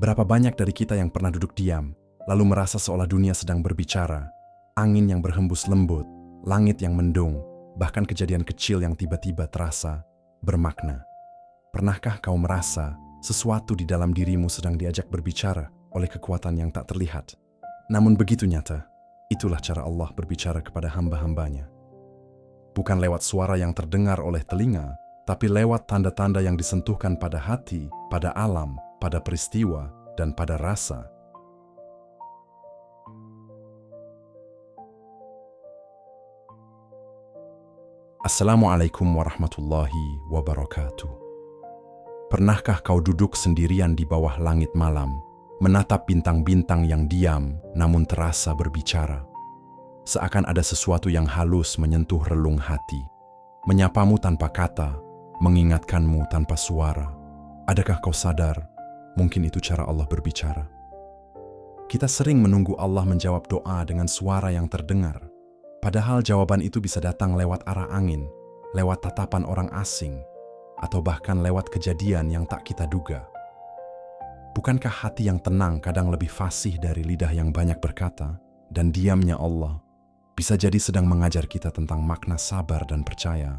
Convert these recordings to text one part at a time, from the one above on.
Berapa banyak dari kita yang pernah duduk diam, lalu merasa seolah dunia sedang berbicara, angin yang berhembus lembut, langit yang mendung, bahkan kejadian kecil yang tiba-tiba terasa bermakna. Pernahkah kau merasa sesuatu di dalam dirimu sedang diajak berbicara oleh kekuatan yang tak terlihat? Namun begitu nyata, itulah cara Allah berbicara kepada hamba-hambanya. Bukan lewat suara yang terdengar oleh telinga, tapi lewat tanda-tanda yang disentuhkan pada hati, pada alam, pada peristiwa, dan pada rasa. Assalamualaikum warahmatullahi wabarakatuh. Pernahkah kau duduk sendirian di bawah langit malam, menatap bintang-bintang yang diam namun terasa berbicara? Seakan ada sesuatu yang halus menyentuh relung hati, menyapamu tanpa kata, mengingatkanmu tanpa suara. Adakah kau sadar? Mungkin itu cara Allah berbicara. Kita sering menunggu Allah menjawab doa dengan suara yang terdengar, padahal jawaban itu bisa datang lewat arah angin, lewat tatapan orang asing, atau bahkan lewat kejadian yang tak kita duga. Bukankah hati yang tenang kadang lebih fasih dari lidah yang banyak berkata, dan diamnya Allah bisa jadi sedang mengajar kita tentang makna sabar dan percaya?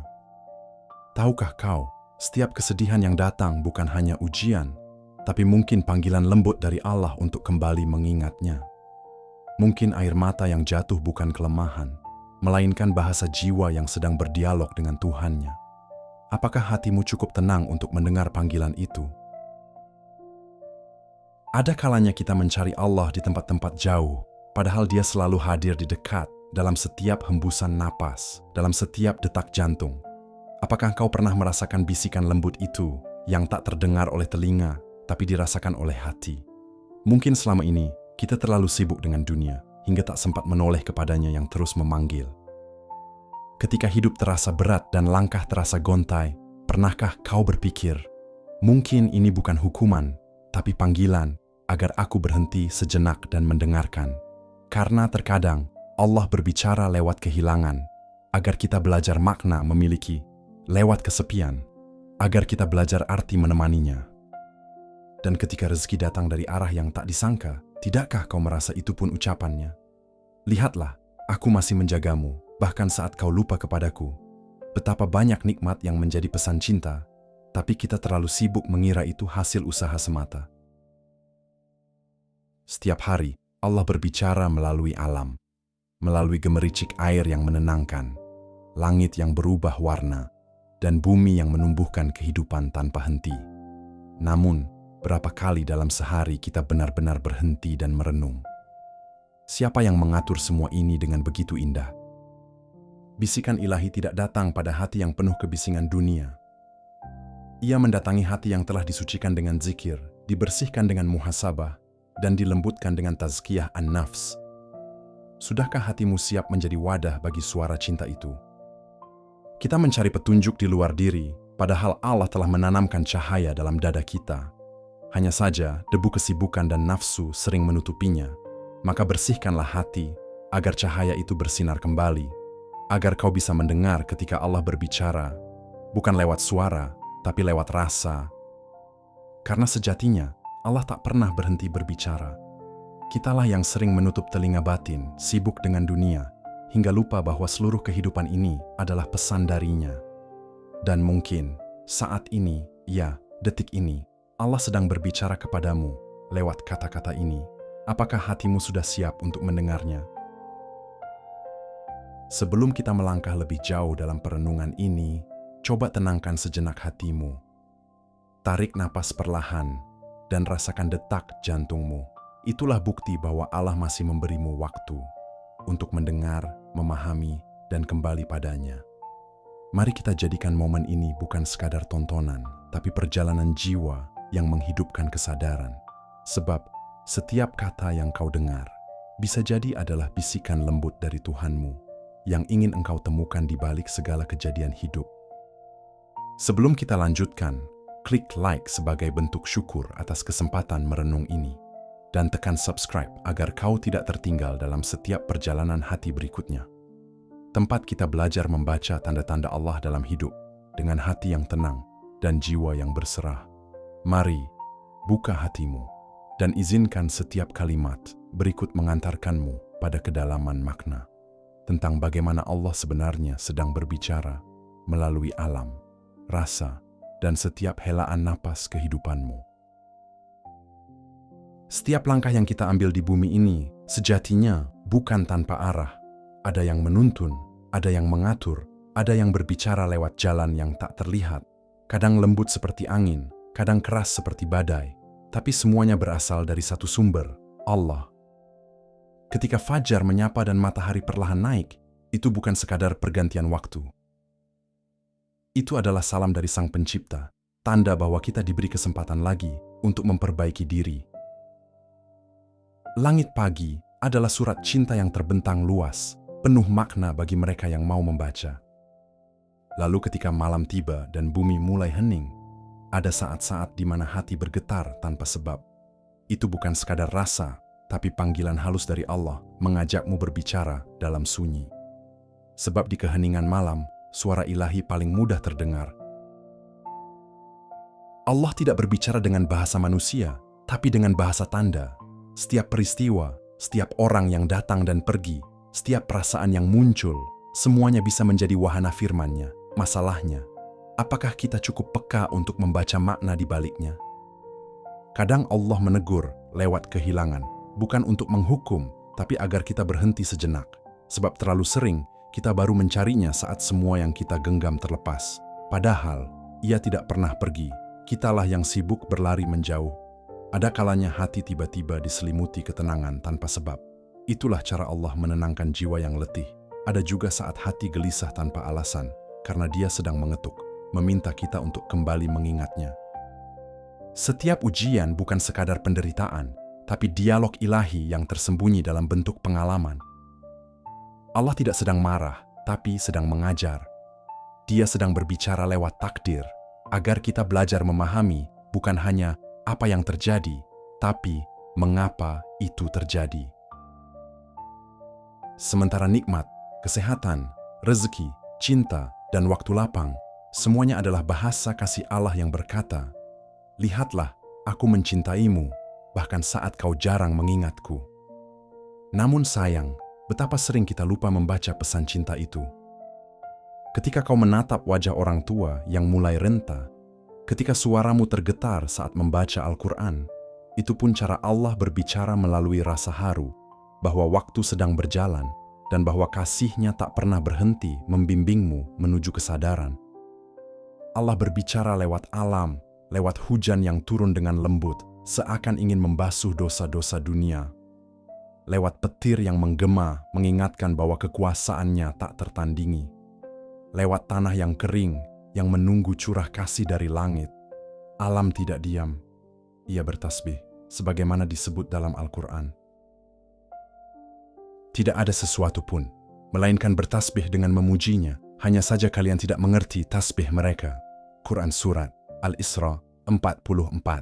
Tahukah kau, setiap kesedihan yang datang bukan hanya ujian, tapi mungkin panggilan lembut dari Allah untuk kembali mengingatnya. Mungkin air mata yang jatuh bukan kelemahan, melainkan bahasa jiwa yang sedang berdialog dengan Tuhannya. Apakah hatimu cukup tenang untuk mendengar panggilan itu? Ada kalanya kita mencari Allah di tempat-tempat jauh, padahal Dia selalu hadir di dekat, dalam setiap hembusan napas, dalam setiap detak jantung. Apakah kau pernah merasakan bisikan lembut itu yang tak terdengar oleh telinga, tapi dirasakan oleh hati? Mungkin selama ini kita terlalu sibuk dengan dunia, hingga tak sempat menoleh kepadanya yang terus memanggil. Ketika hidup terasa berat dan langkah terasa gontai, pernahkah kau berpikir, mungkin ini bukan hukuman, tapi panggilan agar aku berhenti sejenak dan mendengarkan? Karena terkadang Allah berbicara lewat kehilangan, agar kita belajar makna memiliki, lewat kesepian, agar kita belajar arti menemaninya. Dan ketika rezeki datang dari arah yang tak disangka, tidakkah kau merasa itu pun ucapannya? Lihatlah, aku masih menjagamu, bahkan saat kau lupa kepadaku. Betapa banyak nikmat yang menjadi pesan cinta, tapi kita terlalu sibuk mengira itu hasil usaha semata. Setiap hari, Allah berbicara melalui alam, melalui gemericik air yang menenangkan, langit yang berubah warna, dan bumi yang menumbuhkan kehidupan tanpa henti. Namun, berapa kali dalam sehari kita benar-benar berhenti dan merenung? Siapa yang mengatur semua ini dengan begitu indah? Bisikan ilahi tidak datang pada hati yang penuh kebisingan dunia. Ia mendatangi hati yang telah disucikan dengan zikir, dibersihkan dengan muhasabah, dan dilembutkan dengan tazkiyah an-nafs. Sudahkah hatimu siap menjadi wadah bagi suara cinta itu? Kita mencari petunjuk di luar diri, padahal Allah telah menanamkan cahaya dalam dada kita. Hanya saja, debu kesibukan dan nafsu sering menutupinya. Maka bersihkanlah hati, agar cahaya itu bersinar kembali, agar kau bisa mendengar ketika Allah berbicara, bukan lewat suara, tapi lewat rasa. Karena sejatinya, Allah tak pernah berhenti berbicara. Kitalah yang sering menutup telinga batin, sibuk dengan dunia, hingga lupa bahwa seluruh kehidupan ini adalah pesan darinya. Dan mungkin, saat ini, ya, detik ini, Allah sedang berbicara kepadamu lewat kata-kata ini. Apakah hatimu sudah siap untuk mendengarnya? Sebelum kita melangkah lebih jauh dalam perenungan ini, coba tenangkan sejenak hatimu. Tarik napas perlahan dan rasakan detak jantungmu. Itulah bukti bahwa Allah masih memberimu waktu untuk mendengar, memahami, dan kembali padanya. Mari kita jadikan momen ini bukan sekadar tontonan, tapi perjalanan jiwa yang menghidupkan kesadaran. Sebab setiap kata yang kau dengar bisa jadi adalah bisikan lembut dari Tuhanmu yang ingin engkau temukan di balik segala kejadian hidup. Sebelum kita lanjutkan, klik like sebagai bentuk syukur atas kesempatan merenung ini, dan tekan subscribe agar kau tidak tertinggal dalam setiap perjalanan hati berikutnya. Tempat kita belajar membaca tanda-tanda Allah dalam hidup dengan hati yang tenang dan jiwa yang berserah. Mari, buka hatimu Dan izinkan setiap kalimat berikut mengantarkanmu pada kedalaman makna tentang bagaimana Allah sebenarnya sedang berbicara melalui alam, rasa, dan setiap helaan napas kehidupanmu. Setiap langkah yang kita ambil di bumi ini sejatinya bukan tanpa arah. Ada yang menuntun, ada yang mengatur, ada yang berbicara lewat jalan yang tak terlihat. Kadang lembut seperti angin, kadang keras seperti badai. Tapi semuanya berasal dari satu sumber, Allah. Ketika fajar menyapa dan matahari perlahan naik, itu bukan sekadar pergantian waktu. Itu adalah salam dari Sang Pencipta, tanda bahwa kita diberi kesempatan lagi untuk memperbaiki diri. Langit pagi adalah surat cinta yang terbentang luas, penuh makna bagi mereka yang mau membaca. Lalu ketika malam tiba dan bumi mulai hening, ada saat-saat di mana hati bergetar tanpa sebab. Itu bukan sekadar rasa, tapi panggilan halus dari Allah mengajakmu berbicara dalam sunyi. Sebab di keheningan malam, suara ilahi paling mudah terdengar. Allah tidak berbicara dengan bahasa manusia, tapi dengan bahasa tanda. Setiap peristiwa, setiap orang yang datang dan pergi, setiap perasaan yang muncul, semuanya bisa menjadi wahana firman-Nya. Masalahnya, apakah kita cukup peka untuk membaca makna di baliknya? Kadang Allah menegur lewat kehilangan, bukan untuk menghukum, tapi agar kita berhenti sejenak. Sebab terlalu sering, kita baru mencarinya saat semua yang kita genggam terlepas. Padahal, ia tidak pernah pergi. Kitalah yang sibuk berlari menjauh. Ada kalanya hati tiba-tiba diselimuti ketenangan tanpa sebab. Itulah cara Allah menenangkan jiwa yang letih. Ada juga saat hati gelisah tanpa alasan, karena Dia sedang mengetuk, meminta kita untuk kembali mengingatnya. Setiap ujian bukan sekadar penderitaan, tapi dialog ilahi yang tersembunyi dalam bentuk pengalaman. Allah tidak sedang marah, tapi sedang mengajar. Dia sedang berbicara lewat takdir, agar kita belajar memahami bukan hanya apa yang terjadi, tapi mengapa itu terjadi. Sementara nikmat, kesehatan, rezeki, cinta, dan waktu lapang, semuanya adalah bahasa kasih Allah yang berkata, "Lihatlah, aku mencintaimu, bahkan saat kau jarang mengingatku." Namun sayang, betapa sering kita lupa membaca pesan cinta itu. Ketika kau menatap wajah orang tua yang mulai renta, ketika suaramu tergetar saat membaca Al-Quran, itu pun cara Allah berbicara melalui rasa haru, bahwa waktu sedang berjalan, dan bahwa kasih-Nya tak pernah berhenti membimbingmu menuju kesadaran. Allah berbicara lewat alam, lewat hujan yang turun dengan lembut, seakan ingin membasuh dosa-dosa dunia. Lewat petir yang menggema, mengingatkan bahwa kekuasaan-Nya tak tertandingi. Lewat tanah yang kering, yang menunggu curah kasih dari langit. Alam tidak diam, ia bertasbih, sebagaimana disebut dalam Al-Quran. Tidak ada sesuatu pun, melainkan bertasbih dengan memujinya. Hanya saja kalian tidak mengerti tasbih mereka. Quran Surat Al-Isra 44.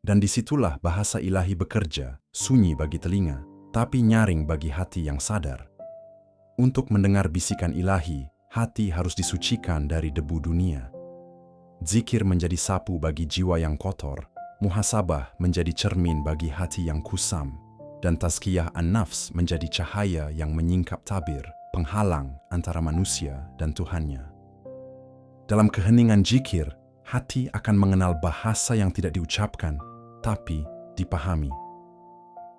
Dan disitulah bahasa ilahi bekerja, sunyi bagi telinga, tapi nyaring bagi hati yang sadar. Untuk mendengar bisikan ilahi, hati harus disucikan dari debu dunia. Zikir menjadi sapu bagi jiwa yang kotor, muhasabah menjadi cermin bagi hati yang kusam, dan tazkiyah an-nafs menjadi cahaya yang menyingkap tabir, penghalang antara manusia dan Tuhannya. Dalam keheningan zikir, hati akan mengenal bahasa yang tidak diucapkan, tapi dipahami.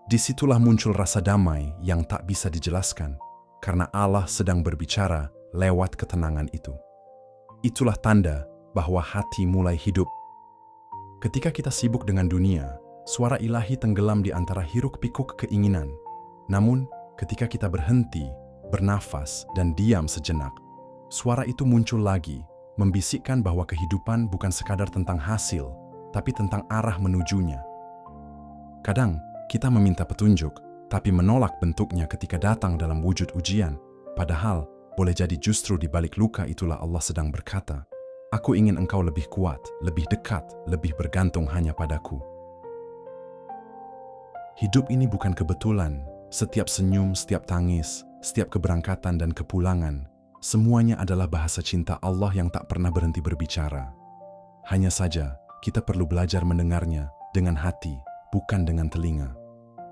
Disitulah muncul rasa damai yang tak bisa dijelaskan, karena Allah sedang berbicara lewat ketenangan itu. Itulah tanda bahwa hati mulai hidup. Ketika kita sibuk dengan dunia, suara ilahi tenggelam di antara hiruk-pikuk keinginan. Namun, ketika kita berhenti, bernafas, dan diam sejenak, suara itu muncul lagi, membisikkan bahwa kehidupan bukan sekadar tentang hasil, tapi tentang arah menujunya. Kadang, kita meminta petunjuk, tapi menolak bentuknya ketika datang dalam wujud ujian. Padahal, boleh jadi justru di balik luka itulah Allah sedang berkata, "Aku ingin engkau lebih kuat, lebih dekat, lebih bergantung hanya padaku." Hidup ini bukan kebetulan. Setiap senyum, setiap tangis, setiap keberangkatan dan kepulangan, semuanya adalah bahasa cinta Allah yang tak pernah berhenti berbicara. Hanya saja, kita perlu belajar mendengarnya dengan hati, bukan dengan telinga.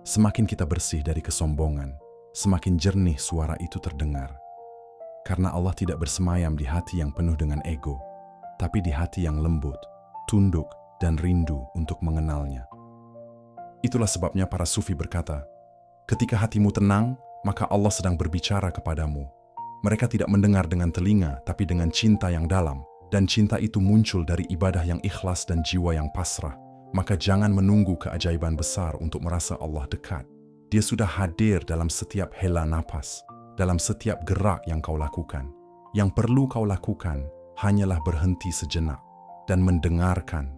Semakin kita bersih dari kesombongan, semakin jernih suara itu terdengar. Karena Allah tidak bersemayam di hati yang penuh dengan ego, tapi di hati yang lembut, tunduk, dan rindu untuk mengenalnya. Itulah sebabnya para sufi berkata, ketika hatimu tenang, maka Allah sedang berbicara kepadamu. Mereka tidak mendengar dengan telinga, tapi dengan cinta yang dalam, dan cinta itu muncul dari ibadah yang ikhlas dan jiwa yang pasrah. Maka jangan menunggu keajaiban besar untuk merasa Allah dekat. Dia sudah hadir dalam setiap hela napas, dalam setiap gerak yang kau lakukan. Yang perlu kau lakukan hanyalah berhenti sejenak dan mendengarkan.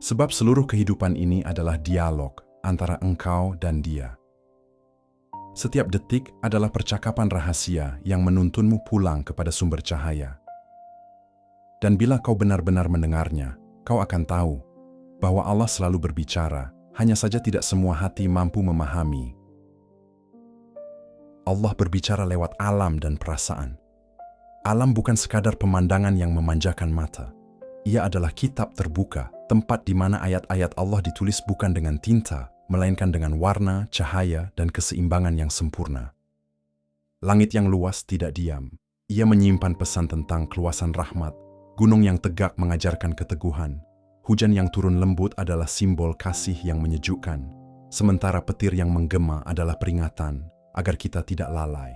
Sebab seluruh kehidupan ini adalah dialog antara engkau dan Dia. Setiap detik adalah percakapan rahasia yang menuntunmu pulang kepada sumber cahaya. Dan bila kau benar-benar mendengarnya, kau akan tahu bahwa Allah selalu berbicara, hanya saja tidak semua hati mampu memahami. Allah berbicara lewat alam dan perasaan. Alam bukan sekadar pemandangan yang memanjakan mata. Ia adalah kitab terbuka, tempat di mana ayat-ayat Allah ditulis bukan dengan tinta, melainkan dengan warna, cahaya, dan keseimbangan yang sempurna. Langit yang luas tidak diam. Ia menyimpan pesan tentang keluasan rahmat. Gunung yang tegak mengajarkan keteguhan. Hujan yang turun lembut adalah simbol kasih yang menyejukkan. Sementara petir yang menggema adalah peringatan agar kita tidak lalai.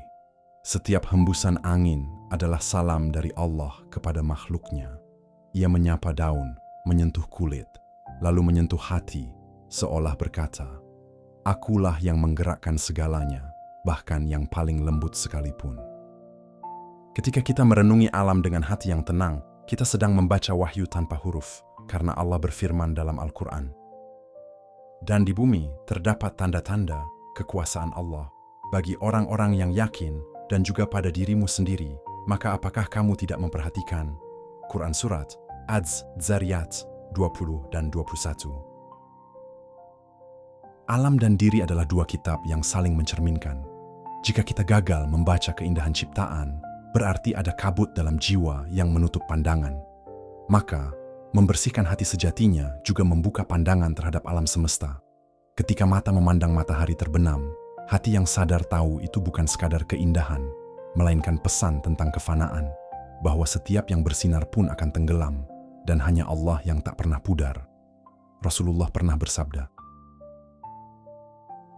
Setiap hembusan angin adalah salam dari Allah kepada makhluknya. Ia menyapa daun, menyentuh kulit, lalu menyentuh hati, seolah berkata, "Akulah yang menggerakkan segalanya, bahkan yang paling lembut sekalipun." Ketika kita merenungi alam dengan hati yang tenang, kita sedang membaca wahyu tanpa huruf, karena Allah berfirman dalam Al-Quran. Dan di bumi terdapat tanda-tanda kekuasaan Allah bagi orang-orang yang yakin dan juga pada dirimu sendiri. Maka apakah kamu tidak memperhatikan? Quran Surat Az-Zariyat 20 dan 21. Alam dan diri adalah dua kitab yang saling mencerminkan. Jika kita gagal membaca keindahan ciptaan, berarti ada kabut dalam jiwa yang menutup pandangan. Maka, membersihkan hati sejatinya juga membuka pandangan terhadap alam semesta. Ketika mata memandang matahari terbenam, hati yang sadar tahu itu bukan sekadar keindahan, melainkan pesan tentang kefanaan, bahwa setiap yang bersinar pun akan tenggelam, dan hanya Allah yang tak pernah pudar. Rasulullah pernah bersabda,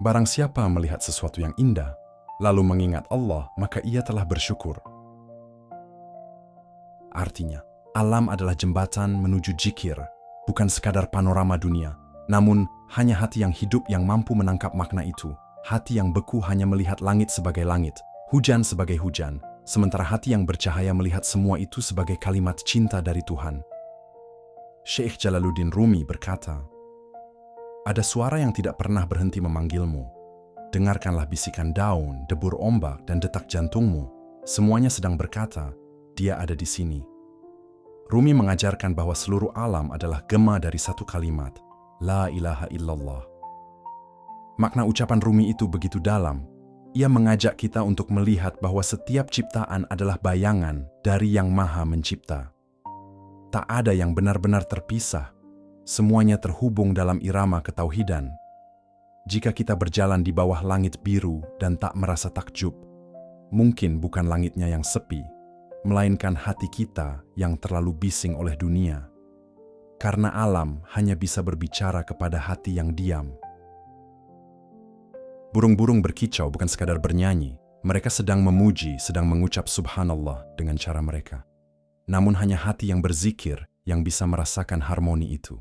"Barang siapa melihat sesuatu yang indah, lalu mengingat Allah, maka ia telah bersyukur." Artinya, alam adalah jembatan menuju zikir, bukan sekadar panorama dunia, namun hanya hati yang hidup yang mampu menangkap makna itu. Hati yang beku hanya melihat langit sebagai langit, hujan sebagai hujan, sementara hati yang bercahaya melihat semua itu sebagai kalimat cinta dari Tuhan. Syekh Jalaluddin Rumi berkata, "Ada suara yang tidak pernah berhenti memanggilmu. Dengarkanlah bisikan daun, debur ombak, dan detak jantungmu. Semuanya sedang berkata, Dia ada di sini." Rumi mengajarkan bahwa seluruh alam adalah gema dari satu kalimat, La ilaha illallah. Makna ucapan Rumi itu begitu dalam. Ia mengajak kita untuk melihat bahwa setiap ciptaan adalah bayangan dari Yang Maha Mencipta. Tak ada yang benar-benar terpisah. Semuanya terhubung dalam irama ketauhidan. Jika kita berjalan di bawah langit biru dan tak merasa takjub, mungkin bukan langitnya yang sepi, melainkan hati kita yang terlalu bising oleh dunia. Karena alam hanya bisa berbicara kepada hati yang diam. Burung-burung berkicau bukan sekadar bernyanyi, mereka sedang memuji, sedang mengucap subhanallah dengan cara mereka. Namun hanya hati yang berzikir yang bisa merasakan harmoni itu.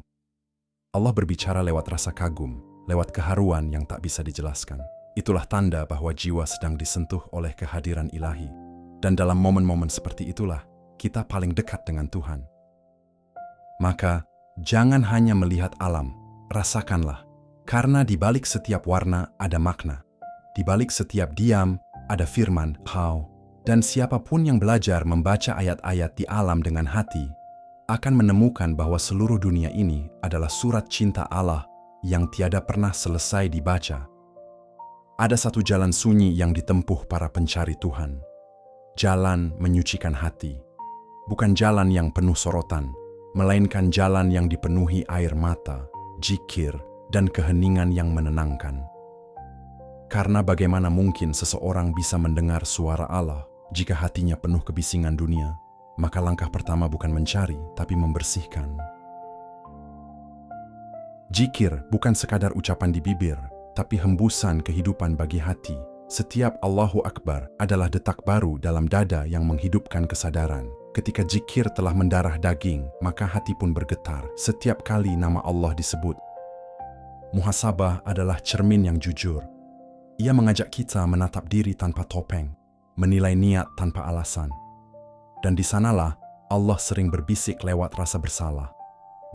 Allah berbicara lewat rasa kagum, lewat keharuan yang tak bisa dijelaskan. Itulah tanda bahwa jiwa sedang disentuh oleh kehadiran ilahi. Dan dalam momen-momen seperti itulah, kita paling dekat dengan Tuhan. Maka, jangan hanya melihat alam, rasakanlah. Karena di balik setiap warna ada makna. Di balik setiap diam ada firman, kau. Dan siapapun yang belajar membaca ayat-ayat di alam dengan hati, akan menemukan bahwa seluruh dunia ini adalah surat cinta Allah yang tiada pernah selesai dibaca. Ada satu jalan sunyi yang ditempuh para pencari Tuhan. Jalan menyucikan hati. Bukan jalan yang penuh sorotan, melainkan jalan yang dipenuhi air mata, zikir, dan keheningan yang menenangkan. Karena bagaimana mungkin seseorang bisa mendengar suara Allah jika hatinya penuh kebisingan dunia? Maka langkah pertama bukan mencari, tapi membersihkan. Zikir bukan sekadar ucapan di bibir, tapi hembusan kehidupan bagi hati. Setiap Allahu Akbar adalah detak baru dalam dada yang menghidupkan kesadaran. Ketika zikir telah mendarah daging, maka hati pun bergetar setiap kali nama Allah disebut. Muhasabah adalah cermin yang jujur. Ia mengajak kita menatap diri tanpa topeng, menilai niat tanpa alasan. Dan di sanalah Allah sering berbisik lewat rasa bersalah.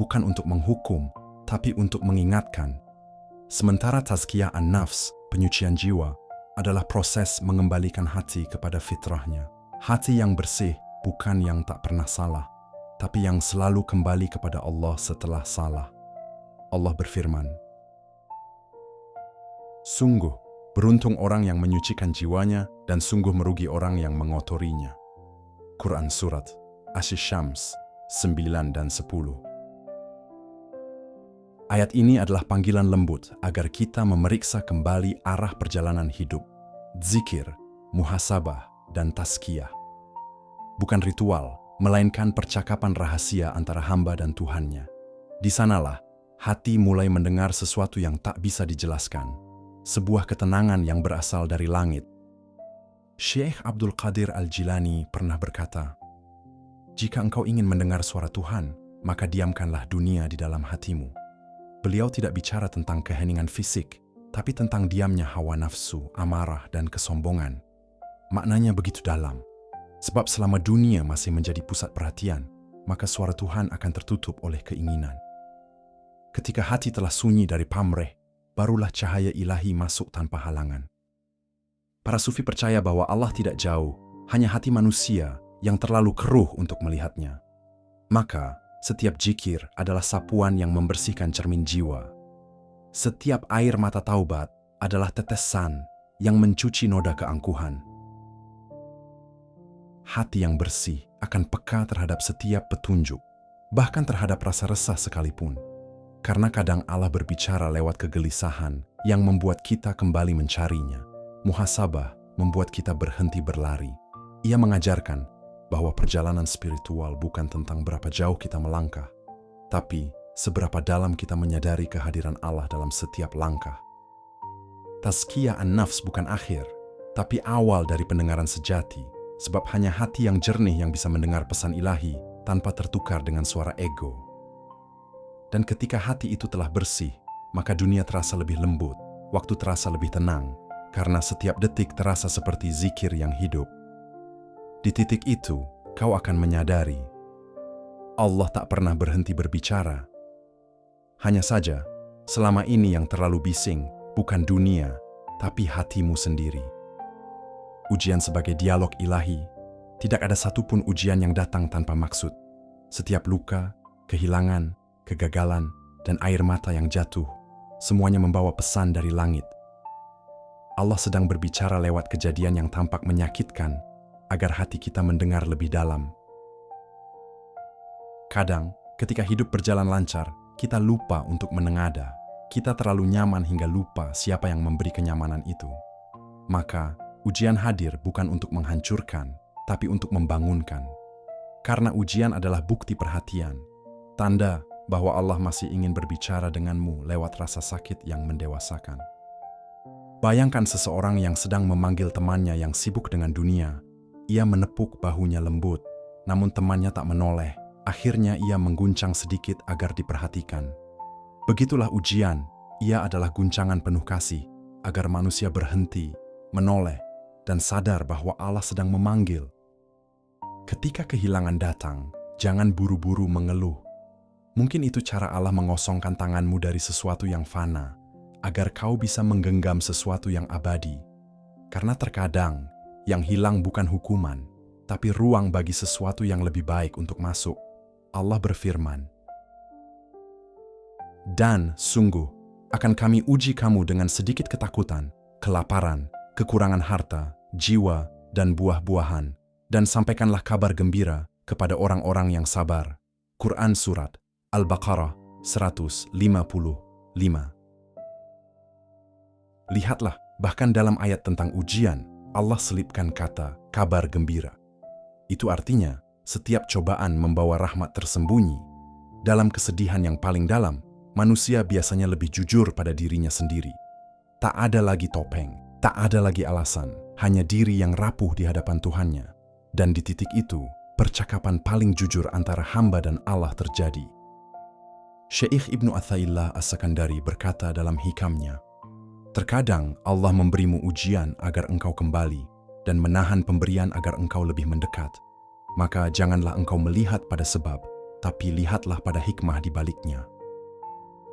Bukan untuk menghukum, tapi untuk mengingatkan. Sementara tazkiyah an-nafs, penyucian jiwa, adalah proses mengembalikan hati kepada fitrahnya. Hati yang bersih bukan yang tak pernah salah, tapi yang selalu kembali kepada Allah setelah salah. Allah berfirman, "Sungguh, beruntung orang yang menyucikan jiwanya dan sungguh merugi orang yang mengotorinya." Quran Surat Asy-Syams 9 dan 10. Ayat ini adalah panggilan lembut agar kita memeriksa kembali arah perjalanan hidup. Zikir, muhasabah, dan tazkiyah. Bukan ritual, melainkan percakapan rahasia antara hamba dan Tuhannya. Di sanalah hati mulai mendengar sesuatu yang tak bisa dijelaskan. Sebuah ketenangan yang berasal dari langit. Syekh Abdul Qadir Al-Jilani pernah berkata, "Jika engkau ingin mendengar suara Tuhan, maka diamkanlah dunia di dalam hatimu." Beliau tidak bicara tentang keheningan fisik, tapi tentang diamnya hawa nafsu, amarah, dan kesombongan. Maknanya begitu dalam, sebab selama dunia masih menjadi pusat perhatian, maka suara Tuhan akan tertutup oleh keinginan. Ketika hati telah sunyi dari pamrih, barulah cahaya ilahi masuk tanpa halangan. Para sufi percaya bahwa Allah tidak jauh, hanya hati manusia yang terlalu keruh untuk melihatnya. Maka, setiap zikir adalah sapuan yang membersihkan cermin jiwa. Setiap air mata taubat adalah tetesan yang mencuci noda keangkuhan. Hati yang bersih akan peka terhadap setiap petunjuk, bahkan terhadap rasa resah sekalipun. Karena kadang Allah berbicara lewat kegelisahan yang membuat kita kembali mencarinya. Muhasabah membuat kita berhenti berlari. Ia mengajarkan bahwa perjalanan spiritual bukan tentang berapa jauh kita melangkah, tapi seberapa dalam kita menyadari kehadiran Allah dalam setiap langkah. Tazkiyah an-nafs bukan akhir, tapi awal dari pendengaran sejati, sebab hanya hati yang jernih yang bisa mendengar pesan ilahi tanpa tertukar dengan suara ego. Dan ketika hati itu telah bersih, maka dunia terasa lebih lembut, waktu terasa lebih tenang, karena setiap detik terasa seperti zikir yang hidup. Di titik itu, kau akan menyadari, Allah tak pernah berhenti berbicara. Hanya saja, selama ini yang terlalu bising, bukan dunia, tapi hatimu sendiri. Ujian sebagai dialog ilahi, tidak ada satupun ujian yang datang tanpa maksud. Setiap luka, kehilangan, kegagalan, dan air mata yang jatuh, semuanya membawa pesan dari langit. Allah sedang berbicara lewat kejadian yang tampak menyakitkan, agar hati kita mendengar lebih dalam. Kadang, ketika hidup berjalan lancar, kita lupa untuk menengadah. Kita terlalu nyaman hingga lupa siapa yang memberi kenyamanan itu. Maka, ujian hadir bukan untuk menghancurkan, tapi untuk membangunkan. Karena ujian adalah bukti perhatian, tanda bahwa Allah masih ingin berbicara denganmu lewat rasa sakit yang mendewasakan. Bayangkan seseorang yang sedang memanggil temannya yang sibuk dengan dunia. Ia menepuk bahunya lembut, namun temannya tak menoleh. Akhirnya ia mengguncang sedikit agar diperhatikan. Begitulah ujian, ia adalah guncangan penuh kasih, agar manusia berhenti, menoleh, dan sadar bahwa Allah sedang memanggil. Ketika kehilangan datang, jangan buru-buru mengeluh. Mungkin itu cara Allah mengosongkan tanganmu dari sesuatu yang fana, agar kau bisa menggenggam sesuatu yang abadi. Karena terkadang, yang hilang bukan hukuman, tapi ruang bagi sesuatu yang lebih baik untuk masuk. Allah berfirman, "Dan sungguh, akan kami uji kamu dengan sedikit ketakutan, kelaparan, kekurangan harta, jiwa, dan buah-buahan, dan sampaikanlah kabar gembira kepada orang-orang yang sabar." Quran Surat Al-Baqarah 155. Lihatlah, bahkan dalam ayat tentang ujian, Allah selipkan kata kabar gembira. Itu artinya, setiap cobaan membawa rahmat tersembunyi. Dalam kesedihan yang paling dalam, manusia biasanya lebih jujur pada dirinya sendiri. Tak ada lagi topeng, tak ada lagi alasan, hanya diri yang rapuh di hadapan Tuhannya. Dan di titik itu, percakapan paling jujur antara hamba dan Allah terjadi. Syekh Ibnu Athaillah As-Sakandari berkata dalam hikamnya, terkadang Allah memberimu ujian agar engkau kembali dan menahan pemberian agar engkau lebih mendekat. Maka janganlah engkau melihat pada sebab, tapi lihatlah pada hikmah di baliknya.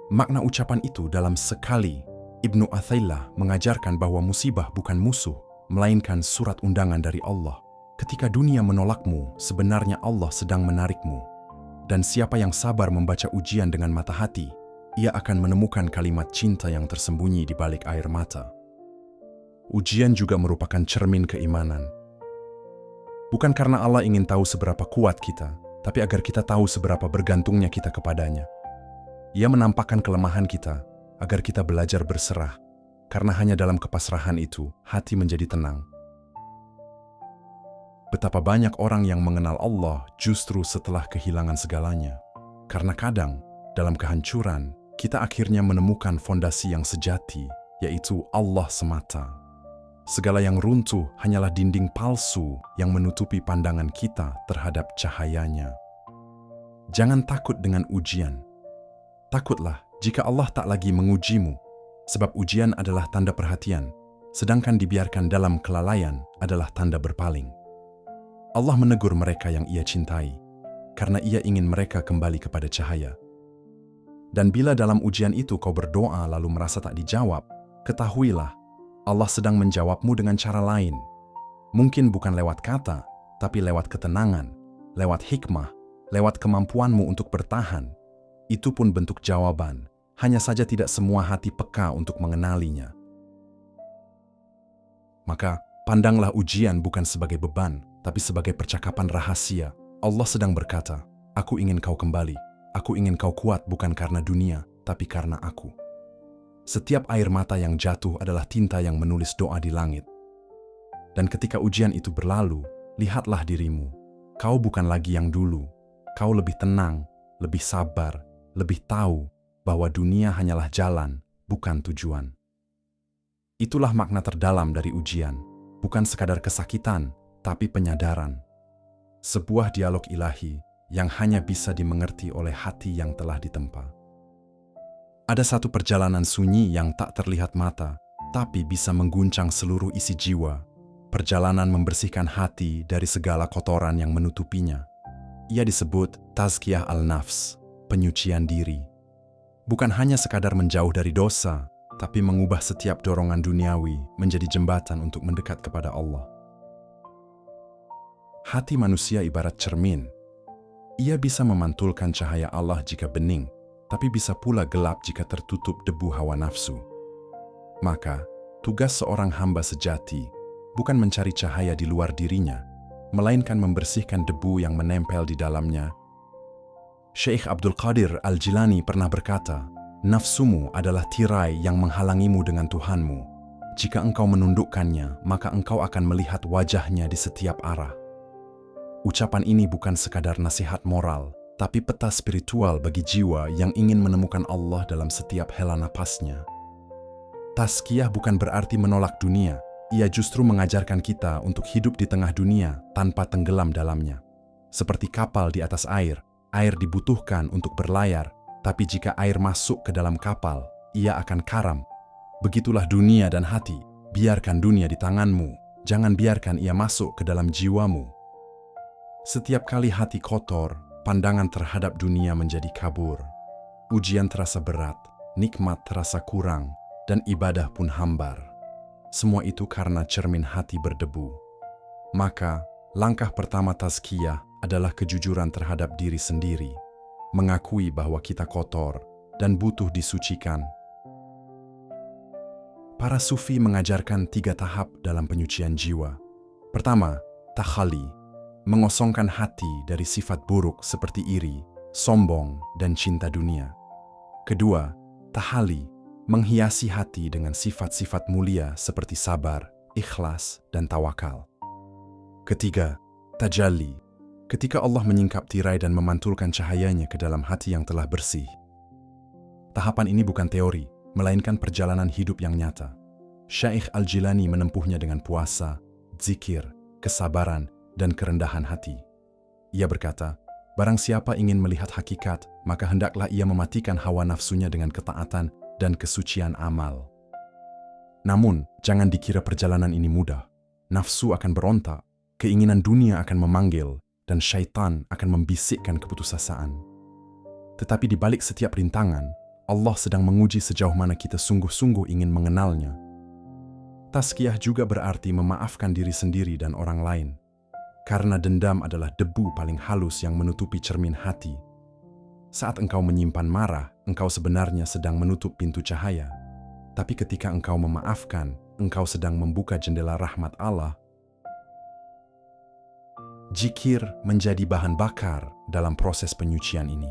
Makna ucapan itu dalam sekali, Ibnu Athaillah mengajarkan bahwa musibah bukan musuh, melainkan surat undangan dari Allah. Ketika dunia menolakmu, sebenarnya Allah sedang menarikmu. Dan siapa yang sabar membaca ujian dengan mata hati, ia akan menemukan kalimat cinta yang tersembunyi di balik air mata. Ujian juga merupakan cermin keimanan. Bukan karena Allah ingin tahu seberapa kuat kita, tapi agar kita tahu seberapa bergantungnya kita kepadanya. Ia menampakkan kelemahan kita, agar kita belajar berserah, karena hanya dalam kepasrahan itu, hati menjadi tenang. Betapa banyak orang yang mengenal Allah justru setelah kehilangan segalanya. Karena kadang, dalam kehancuran, kita akhirnya menemukan fondasi yang sejati, yaitu Allah semata. Segala yang runtuh hanyalah dinding palsu yang menutupi pandangan kita terhadap cahayanya. Jangan takut dengan ujian. Takutlah jika Allah tak lagi mengujimu, sebab ujian adalah tanda perhatian, sedangkan dibiarkan dalam kelalaian adalah tanda berpaling. Allah menegur mereka yang Ia cintai, karena Ia ingin mereka kembali kepada cahaya. Dan bila dalam ujian itu kau berdoa lalu merasa tak dijawab, ketahuilah, Allah sedang menjawabmu dengan cara lain. Mungkin bukan lewat kata, tapi lewat ketenangan, lewat hikmah, lewat kemampuanmu untuk bertahan. Itu pun bentuk jawaban, hanya saja tidak semua hati peka untuk mengenalinya. Maka, pandanglah ujian bukan sebagai beban, tapi sebagai percakapan rahasia. Allah sedang berkata, aku ingin kau kembali. Aku ingin kau kuat bukan karena dunia, tapi karena aku. Setiap air mata yang jatuh adalah tinta yang menulis doa di langit. Dan ketika ujian itu berlalu, lihatlah dirimu. Kau bukan lagi yang dulu. Kau lebih tenang, lebih sabar, lebih tahu bahwa dunia hanyalah jalan, bukan tujuan. Itulah makna terdalam dari ujian, bukan sekadar kesakitan, tapi penyadaran. Sebuah dialog ilahi yang hanya bisa dimengerti oleh hati yang telah ditempa. Ada satu perjalanan sunyi yang tak terlihat mata, tapi bisa mengguncang seluruh isi jiwa. Perjalanan membersihkan hati dari segala kotoran yang menutupinya. Ia disebut Tazkiyah al-Nafs, penyucian diri. Bukan hanya sekadar menjauh dari dosa, tapi mengubah setiap dorongan duniawi menjadi jembatan untuk mendekat kepada Allah. Hati manusia ibarat cermin. Ia bisa memantulkan cahaya Allah jika bening, tapi bisa pula gelap jika tertutup debu hawa nafsu. Maka, tugas seorang hamba sejati bukan mencari cahaya di luar dirinya, melainkan membersihkan debu yang menempel di dalamnya. Syekh Abdul Qadir Al-Jilani pernah berkata, nafsumu adalah tirai yang menghalangimu dengan Tuhanmu. Jika engkau menundukkannya, maka engkau akan melihat wajahnya di setiap arah. Ucapan ini bukan sekadar nasihat moral, tapi peta spiritual bagi jiwa yang ingin menemukan Allah dalam setiap hela napasnya. Tazkiyah bukan berarti menolak dunia, ia justru mengajarkan kita untuk hidup di tengah dunia tanpa tenggelam dalamnya. Seperti kapal di atas air dibutuhkan untuk berlayar, tapi jika air masuk ke dalam kapal, ia akan karam. Begitulah dunia dan hati, biarkan dunia di tanganmu, jangan biarkan ia masuk ke dalam jiwamu. Setiap kali hati kotor, pandangan terhadap dunia menjadi kabur. Ujian terasa berat, nikmat terasa kurang, dan ibadah pun hambar. Semua itu karena cermin hati berdebu. Maka, langkah pertama tazkiyah adalah kejujuran terhadap diri sendiri, mengakui bahwa kita kotor dan butuh disucikan. Para sufi mengajarkan 3 tahap dalam penyucian jiwa. Pertama, takhali, mengosongkan hati dari sifat buruk seperti iri, sombong, dan cinta dunia. Kedua, tahali, menghiasi hati dengan sifat-sifat mulia seperti sabar, ikhlas, dan tawakal. Ketiga, tajalli, ketika Allah menyingkap tirai dan memantulkan cahayanya ke dalam hati yang telah bersih. Tahapan ini bukan teori, melainkan perjalanan hidup yang nyata. Syekh Al-Jilani menempuhnya dengan puasa, zikir, kesabaran, dan kerendahan hati. Ia berkata, barang siapa ingin melihat hakikat, maka hendaklah ia mematikan hawa nafsunya dengan ketaatan dan kesucian amal. Namun, jangan dikira perjalanan ini mudah. Nafsu akan berontak, keinginan dunia akan memanggil, dan syaitan akan membisikkan keputusasaan. Tetapi di balik setiap rintangan, Allah sedang menguji sejauh mana kita sungguh-sungguh ingin mengenalnya. Tazkiyah juga berarti memaafkan diri sendiri dan orang lain. Karena dendam adalah debu paling halus yang menutupi cermin hati. Saat engkau menyimpan marah, engkau sebenarnya sedang menutup pintu cahaya. Tapi ketika engkau memaafkan, engkau sedang membuka jendela rahmat Allah. Zikir menjadi bahan bakar dalam proses penyucian ini.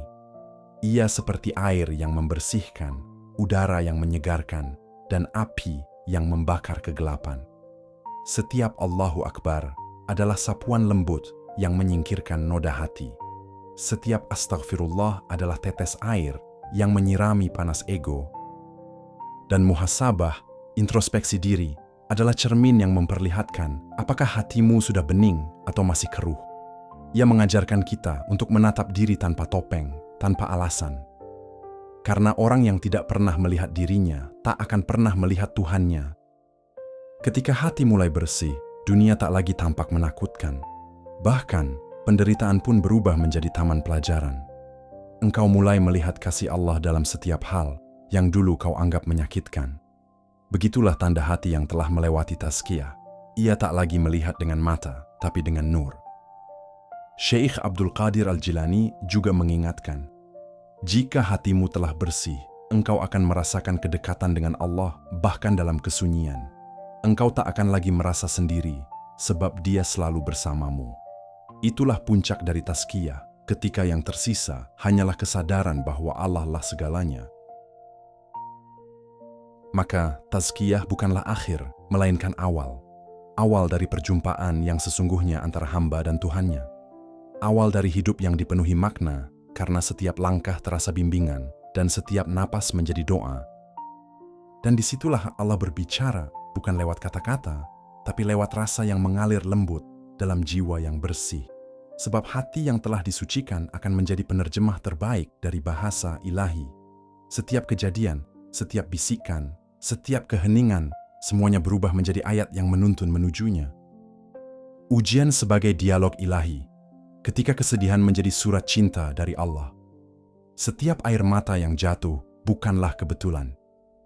Ia seperti air yang membersihkan, udara yang menyegarkan, dan api yang membakar kegelapan. Setiap Allahu Akbar adalah sapuan lembut yang menyingkirkan noda hati. Setiap astagfirullah adalah tetes air yang menyirami panas ego. Dan muhasabah, introspeksi diri, adalah cermin yang memperlihatkan apakah hatimu sudah bening atau masih keruh. Ia mengajarkan kita untuk menatap diri tanpa topeng, tanpa alasan. Karena orang yang tidak pernah melihat dirinya tak akan pernah melihat Tuhannya. Ketika hati mulai bersih, dunia tak lagi tampak menakutkan. Bahkan, penderitaan pun berubah menjadi taman pelajaran. Engkau mulai melihat kasih Allah dalam setiap hal yang dulu kau anggap menyakitkan. Begitulah tanda hati yang telah melewati tazkiyah. Ia tak lagi melihat dengan mata, tapi dengan nur. Syekh Abdul Qadir Al-Jilani juga mengingatkan, jika hatimu telah bersih, engkau akan merasakan kedekatan dengan Allah bahkan dalam kesunyian. Engkau tak akan lagi merasa sendiri, sebab Dia selalu bersamamu. Itulah puncak dari tazkiyah, ketika yang tersisa hanyalah kesadaran bahwa Allah lah segalanya. Maka, tazkiyah bukanlah akhir, melainkan awal. Awal dari perjumpaan yang sesungguhnya antara hamba dan Tuhannya. Awal dari hidup yang dipenuhi makna, karena setiap langkah terasa bimbingan, dan setiap napas menjadi doa. Dan disitulah Allah berbicara, bukan lewat kata-kata, tapi lewat rasa yang mengalir lembut dalam jiwa yang bersih. Sebab hati yang telah disucikan akan menjadi penerjemah terbaik dari bahasa ilahi. Setiap kejadian, setiap bisikan, setiap keheningan, semuanya berubah menjadi ayat yang menuntun menujunya. Ujian sebagai dialog ilahi. Ketika kesedihan menjadi surat cinta dari Allah. Setiap air mata yang jatuh bukanlah kebetulan.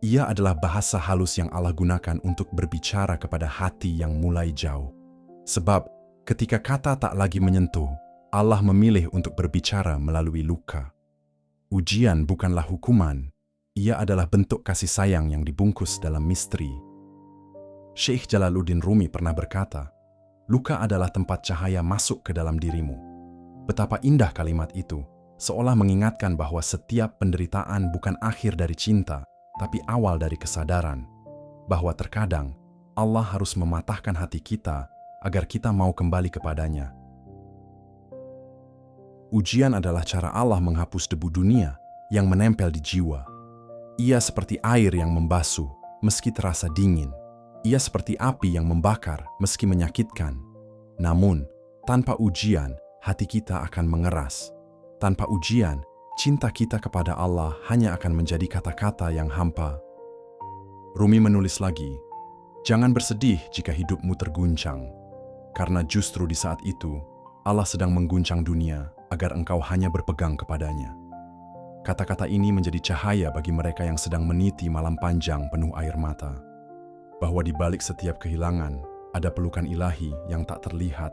Ia adalah bahasa halus yang Allah gunakan untuk berbicara kepada hati yang mulai jauh. Sebab ketika kata tak lagi menyentuh, Allah memilih untuk berbicara melalui luka. Ujian bukanlah hukuman, ia adalah bentuk kasih sayang yang dibungkus dalam misteri. Syekh Jalaluddin Rumi pernah berkata, luka adalah tempat cahaya masuk ke dalam dirimu. Betapa indah kalimat itu, seolah mengingatkan bahwa setiap penderitaan bukan akhir dari cinta, tapi awal dari kesadaran. Bahwa terkadang, Allah harus mematahkan hati kita agar kita mau kembali kepadanya. Ujian adalah cara Allah menghapus debu dunia yang menempel di jiwa. Ia seperti air yang membasuh, meski terasa dingin. Ia seperti api yang membakar, meski menyakitkan. Namun, tanpa ujian, hati kita akan mengeras. Tanpa ujian, cinta kita kepada Allah hanya akan menjadi kata-kata yang hampa. Rumi menulis lagi, jangan bersedih jika hidupmu terguncang, karena justru di saat itu, Allah sedang mengguncang dunia agar engkau hanya berpegang kepadanya. Kata-kata ini menjadi cahaya bagi mereka yang sedang meniti malam panjang penuh air mata. Bahwa di balik setiap kehilangan, ada pelukan ilahi yang tak terlihat.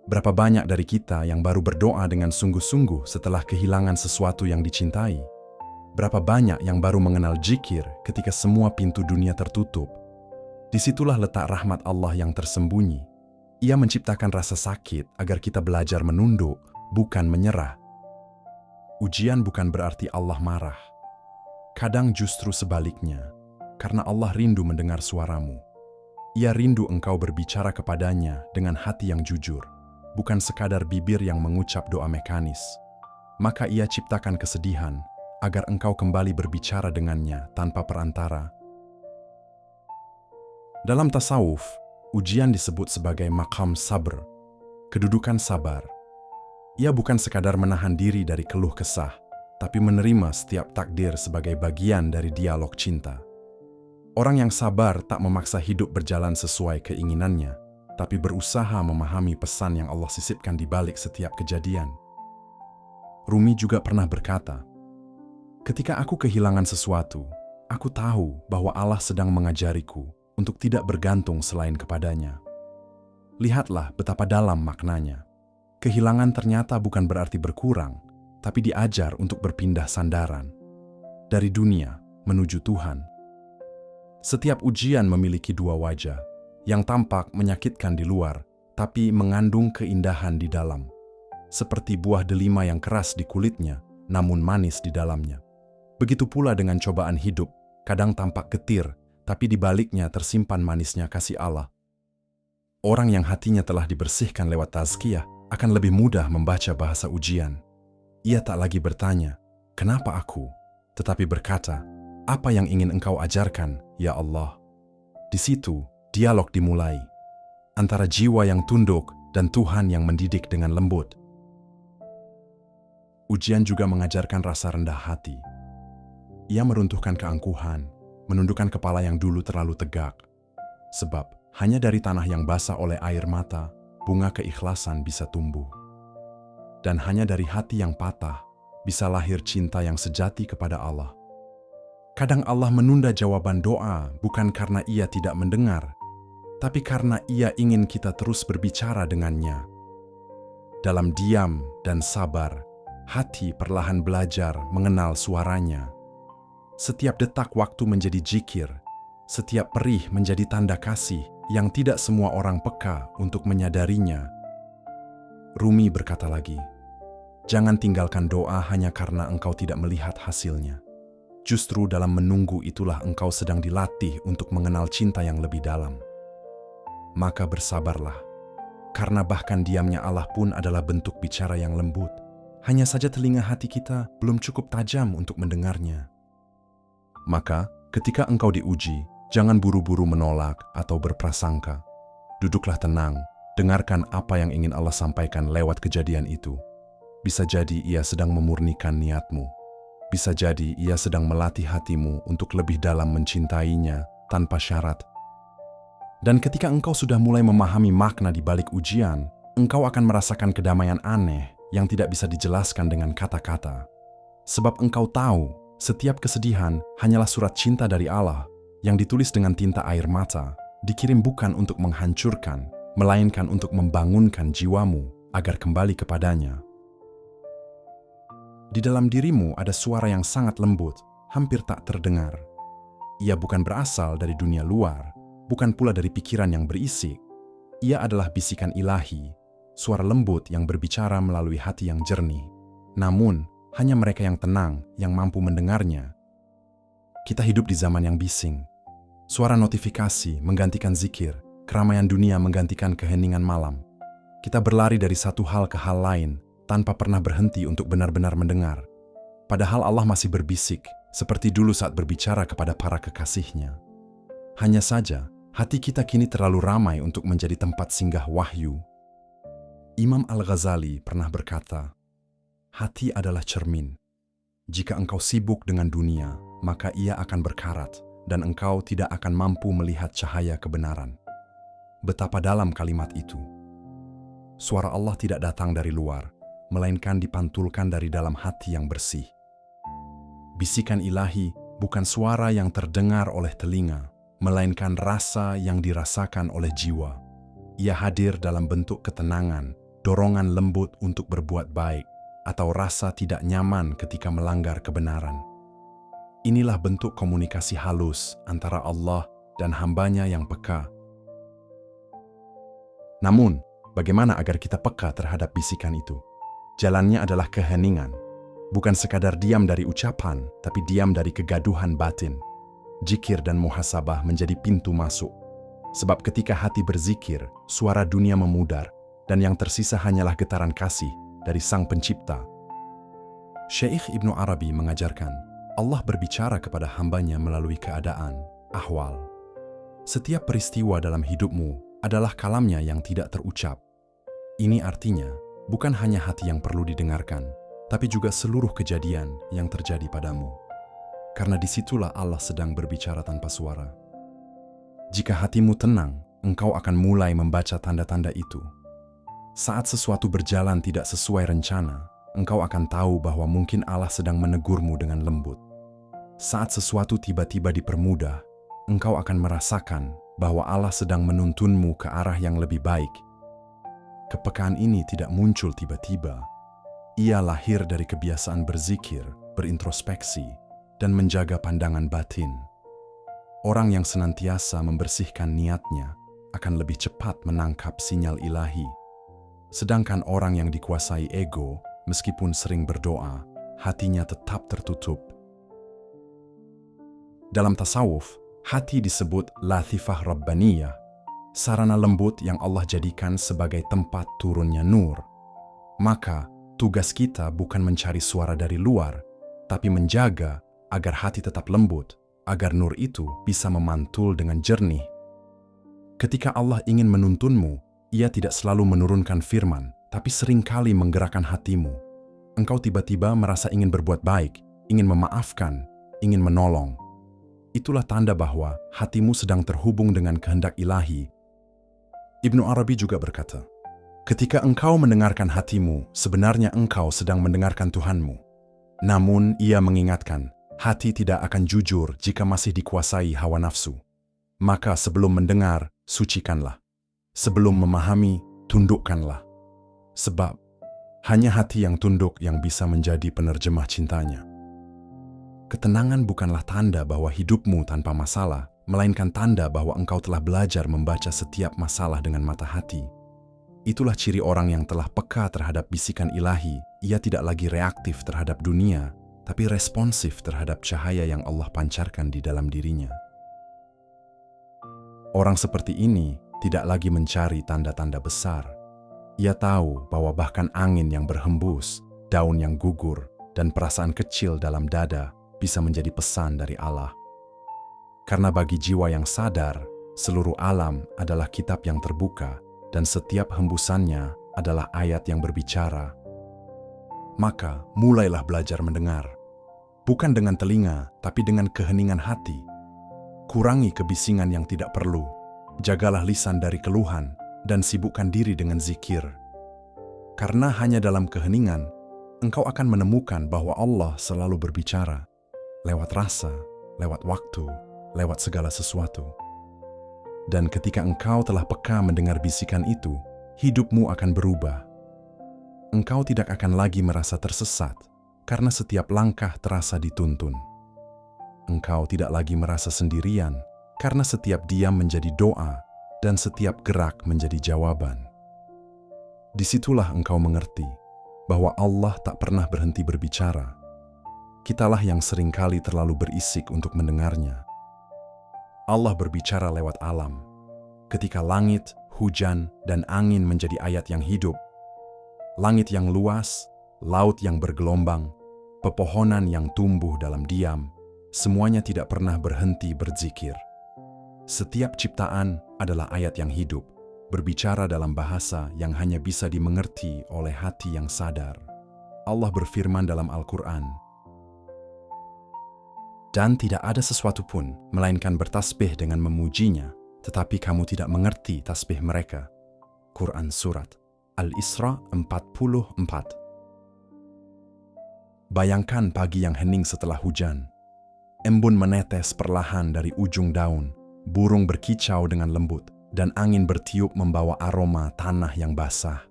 Berapa banyak dari kita yang baru berdoa dengan sungguh-sungguh setelah kehilangan sesuatu yang dicintai? Berapa banyak yang baru mengenal zikir ketika semua pintu dunia tertutup? Disitulah letak rahmat Allah yang tersembunyi. Ia menciptakan rasa sakit agar kita belajar menunduk, bukan menyerah. Ujian bukan berarti Allah marah. Kadang justru sebaliknya, karena Allah rindu mendengar suaramu. Ia rindu engkau berbicara kepadanya dengan hati yang jujur, bukan sekadar bibir yang mengucap doa mekanis. Maka Ia ciptakan kesedihan, agar engkau kembali berbicara dengannya tanpa perantara. Dalam tasawuf, ujian disebut sebagai maqam sabr, kedudukan sabar. Ia bukan sekadar menahan diri dari keluh kesah, tapi menerima setiap takdir sebagai bagian dari dialog cinta. Orang yang sabar tak memaksa hidup berjalan sesuai keinginannya, tapi berusaha memahami pesan yang Allah sisipkan di balik setiap kejadian. Rumi juga pernah berkata, "Ketika aku kehilangan sesuatu, aku tahu bahwa Allah sedang mengajariku untuk tidak bergantung selain kepadanya." Lihatlah betapa dalam maknanya. Kehilangan ternyata bukan berarti berkurang, tapi diajar untuk berpindah sandaran dari dunia menuju Tuhan. Setiap ujian memiliki dua wajah, yang tampak menyakitkan di luar, tapi mengandung keindahan di dalam. Seperti buah delima yang keras di kulitnya, namun manis di dalamnya. Begitu pula dengan cobaan hidup, kadang tampak getir, tapi di baliknya tersimpan manisnya kasih Allah. Orang yang hatinya telah dibersihkan lewat tazkiyah akan lebih mudah membaca bahasa ujian. Ia tak lagi bertanya, "Kenapa aku?" tetapi berkata, "Apa yang ingin Engkau ajarkan, ya Allah?" Di situ, dialog dimulai antara jiwa yang tunduk dan Tuhan yang mendidik dengan lembut. Ujian juga mengajarkan rasa rendah hati. Ia meruntuhkan keangkuhan, menundukkan kepala yang dulu terlalu tegak. Sebab, hanya dari tanah yang basah oleh air mata, bunga keikhlasan bisa tumbuh. Dan hanya dari hati yang patah, bisa lahir cinta yang sejati kepada Allah. Kadang Allah menunda jawaban doa bukan karena Ia tidak mendengar, tapi karena Ia ingin kita terus berbicara dengannya. Dalam diam dan sabar, hati perlahan belajar mengenal suaranya. Setiap detak waktu menjadi zikir, setiap perih menjadi tanda kasih yang tidak semua orang peka untuk menyadarinya. Rumi berkata lagi, "Jangan tinggalkan doa hanya karena engkau tidak melihat hasilnya. Justru dalam menunggu itulah engkau sedang dilatih untuk mengenal cinta yang lebih dalam. Maka bersabarlah, karena bahkan diamnya Allah pun adalah bentuk bicara yang lembut. Hanya saja telinga hati kita belum cukup tajam untuk mendengarnya." Maka, ketika engkau diuji, jangan buru-buru menolak atau berprasangka. Duduklah tenang, dengarkan apa yang ingin Allah sampaikan lewat kejadian itu. Bisa jadi Ia sedang memurnikan niatmu. Bisa jadi Ia sedang melatih hatimu untuk lebih dalam mencintainya tanpa syarat. Dan ketika engkau sudah mulai memahami makna di balik ujian, engkau akan merasakan kedamaian aneh yang tidak bisa dijelaskan dengan kata-kata. Sebab engkau tahu, setiap kesedihan hanyalah surat cinta dari Allah yang ditulis dengan tinta air mata, dikirim bukan untuk menghancurkan, melainkan untuk membangunkan jiwamu agar kembali kepadanya. Di dalam dirimu ada suara yang sangat lembut, hampir tak terdengar. Ia bukan berasal dari dunia luar, bukan pula dari pikiran yang berisik. Ia adalah bisikan ilahi, suara lembut yang berbicara melalui hati yang jernih. Namun, hanya mereka yang tenang yang mampu mendengarnya. Kita hidup di zaman yang bising. Suara notifikasi menggantikan zikir, keramaian dunia menggantikan keheningan malam. Kita berlari dari satu hal ke hal lain, tanpa pernah berhenti untuk benar-benar mendengar. Padahal Allah masih berbisik, seperti dulu saat berbicara kepada para kekasihnya. Hanya saja, hati kita kini terlalu ramai untuk menjadi tempat singgah wahyu. Imam Al-Ghazali pernah berkata, "Hati adalah cermin. Jika engkau sibuk dengan dunia, maka ia akan berkarat, dan engkau tidak akan mampu melihat cahaya kebenaran." Betapa dalam kalimat itu. Suara Allah tidak datang dari luar, melainkan dipantulkan dari dalam hati yang bersih. Bisikan ilahi bukan suara yang terdengar oleh telinga, melainkan rasa yang dirasakan oleh jiwa. Ia hadir dalam bentuk ketenangan, dorongan lembut untuk berbuat baik, atau rasa tidak nyaman ketika melanggar kebenaran. Inilah bentuk komunikasi halus antara Allah dan hambanya yang peka. Namun, bagaimana agar kita peka terhadap bisikan itu? Jalannya adalah keheningan. Bukan sekadar diam dari ucapan, tapi diam dari kegaduhan batin. Zikir dan muhasabah menjadi pintu masuk. Sebab ketika hati berzikir, suara dunia memudar, dan yang tersisa hanyalah getaran kasih dari Sang Pencipta. Syekh Ibnu Arabi mengajarkan, Allah berbicara kepada hambanya melalui keadaan, ahwal. Setiap peristiwa dalam hidupmu adalah kalamnya yang tidak terucap. Ini artinya, bukan hanya hati yang perlu didengarkan, tapi juga seluruh kejadian yang terjadi padamu. Karena disitulah Allah sedang berbicara tanpa suara. Jika hatimu tenang, engkau akan mulai membaca tanda-tanda itu. Saat sesuatu berjalan tidak sesuai rencana, engkau akan tahu bahwa mungkin Allah sedang menegurmu dengan lembut. Saat sesuatu tiba-tiba dipermudah, engkau akan merasakan bahwa Allah sedang menuntunmu ke arah yang lebih baik. Kepekaan ini tidak muncul tiba-tiba. Ia lahir dari kebiasaan berzikir, berintrospeksi, dan menjaga pandangan batin. Orang yang senantiasa membersihkan niatnya akan lebih cepat menangkap sinyal ilahi. Sedangkan orang yang dikuasai ego, meskipun sering berdoa, hatinya tetap tertutup. Dalam tasawuf, hati disebut latifah rabbaniyah, sarana lembut yang Allah jadikan sebagai tempat turunnya nur. Maka, tugas kita bukan mencari suara dari luar, tapi menjaga agar hati tetap lembut, agar nur itu bisa memantul dengan jernih. Ketika Allah ingin menuntunmu, Ia tidak selalu menurunkan firman, tapi seringkali menggerakkan hatimu. Engkau tiba-tiba merasa ingin berbuat baik, ingin memaafkan, ingin menolong. Itulah tanda bahwa hatimu sedang terhubung dengan kehendak ilahi. Ibnu Arabi juga berkata, ketika engkau mendengarkan hatimu, sebenarnya engkau sedang mendengarkan Tuhanmu. Namun, ia mengingatkan, hati tidak akan jujur jika masih dikuasai hawa nafsu. Maka sebelum mendengar, sucikanlah. Sebelum memahami, tundukkanlah. Sebab, hanya hati yang tunduk yang bisa menjadi penerjemah cintanya. Ketenangan bukanlah tanda bahwa hidupmu tanpa masalah, melainkan tanda bahwa engkau telah belajar membaca setiap masalah dengan mata hati. Itulah ciri orang yang telah peka terhadap bisikan ilahi. Ia tidak lagi reaktif terhadap dunia, tapi responsif terhadap cahaya yang Allah pancarkan di dalam dirinya. Orang seperti ini tidak lagi mencari tanda-tanda besar. Ia tahu bahwa bahkan angin yang berhembus, daun yang gugur, dan perasaan kecil dalam dada bisa menjadi pesan dari Allah. Karena bagi jiwa yang sadar, seluruh alam adalah kitab yang terbuka dan setiap hembusannya adalah ayat yang berbicara. Maka mulailah belajar mendengar. Bukan dengan telinga, tapi dengan keheningan hati. Kurangi kebisingan yang tidak perlu. Jagalah lisan dari keluhan dan sibukkan diri dengan zikir. Karena hanya dalam keheningan, engkau akan menemukan bahwa Allah selalu berbicara. Lewat rasa, lewat waktu, lewat segala sesuatu. Dan ketika engkau telah peka mendengar bisikan itu, hidupmu akan berubah. Engkau tidak akan lagi merasa tersesat, karena setiap langkah terasa dituntun. Engkau tidak lagi merasa sendirian, karena setiap diam menjadi doa, dan setiap gerak menjadi jawaban. Disitulah engkau mengerti bahwa Allah tak pernah berhenti berbicara. Kitalah yang seringkali terlalu berisik untuk mendengarnya. Allah berbicara lewat alam. Ketika langit, hujan, dan angin menjadi ayat yang hidup, langit yang luas, laut yang bergelombang, pepohonan yang tumbuh dalam diam, semuanya tidak pernah berhenti berzikir. Setiap ciptaan adalah ayat yang hidup, berbicara dalam bahasa yang hanya bisa dimengerti oleh hati yang sadar. Allah berfirman dalam Al-Quran, dan tidak ada sesuatu pun, melainkan bertasbih dengan memujinya, tetapi kamu tidak mengerti tasbih mereka. Quran Surat Al-Isra 44. Bayangkan pagi yang hening setelah hujan. Embun menetes perlahan dari ujung daun, burung berkicau dengan lembut, dan angin bertiup membawa aroma tanah yang basah.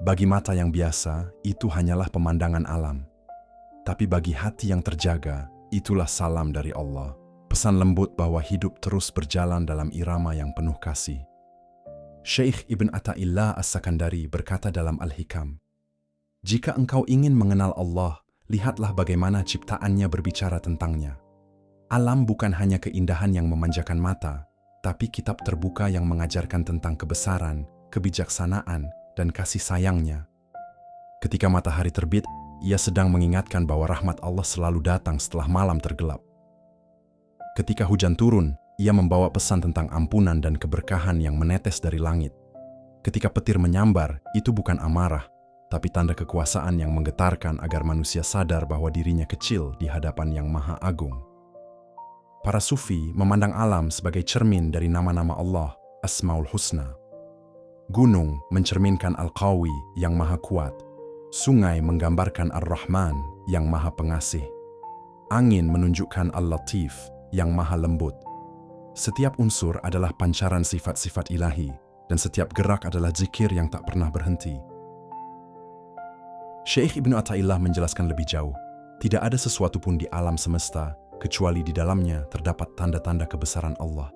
Bagi mata yang biasa, itu hanyalah pemandangan alam. Tapi bagi hati yang terjaga, itulah salam dari Allah, pesan lembut bahwa hidup terus berjalan dalam irama yang penuh kasih. Syekh Ibn Ata'illah As-Sakandari berkata dalam Al-Hikam, jika engkau ingin mengenal Allah, lihatlah bagaimana ciptaannya berbicara tentangnya. Alam bukan hanya keindahan yang memanjakan mata, tapi kitab terbuka yang mengajarkan tentang kebesaran, kebijaksanaan, dan kasih sayangnya. Ketika matahari terbit, ia sedang mengingatkan bahwa rahmat Allah selalu datang setelah malam tergelap. Ketika hujan turun, ia membawa pesan tentang ampunan dan keberkahan yang menetes dari langit. Ketika petir menyambar, itu bukan amarah, tapi tanda kekuasaan yang menggetarkan agar manusia sadar bahwa dirinya kecil di hadapan Yang Maha Agung. Para sufi memandang alam sebagai cermin dari nama-nama Allah, Asmaul Husna. Gunung mencerminkan Al-Qawi yang Maha Kuat. Sungai menggambarkan Ar-Rahman yang Maha Pengasih. Angin menunjukkan Al-Latif yang Maha Lembut. Setiap unsur adalah pancaran sifat-sifat ilahi, dan setiap gerak adalah zikir yang tak pernah berhenti. Syekh Ibnu Athaillah menjelaskan lebih jauh, tidak ada sesuatu pun di alam semesta, kecuali di dalamnya terdapat tanda-tanda kebesaran Allah.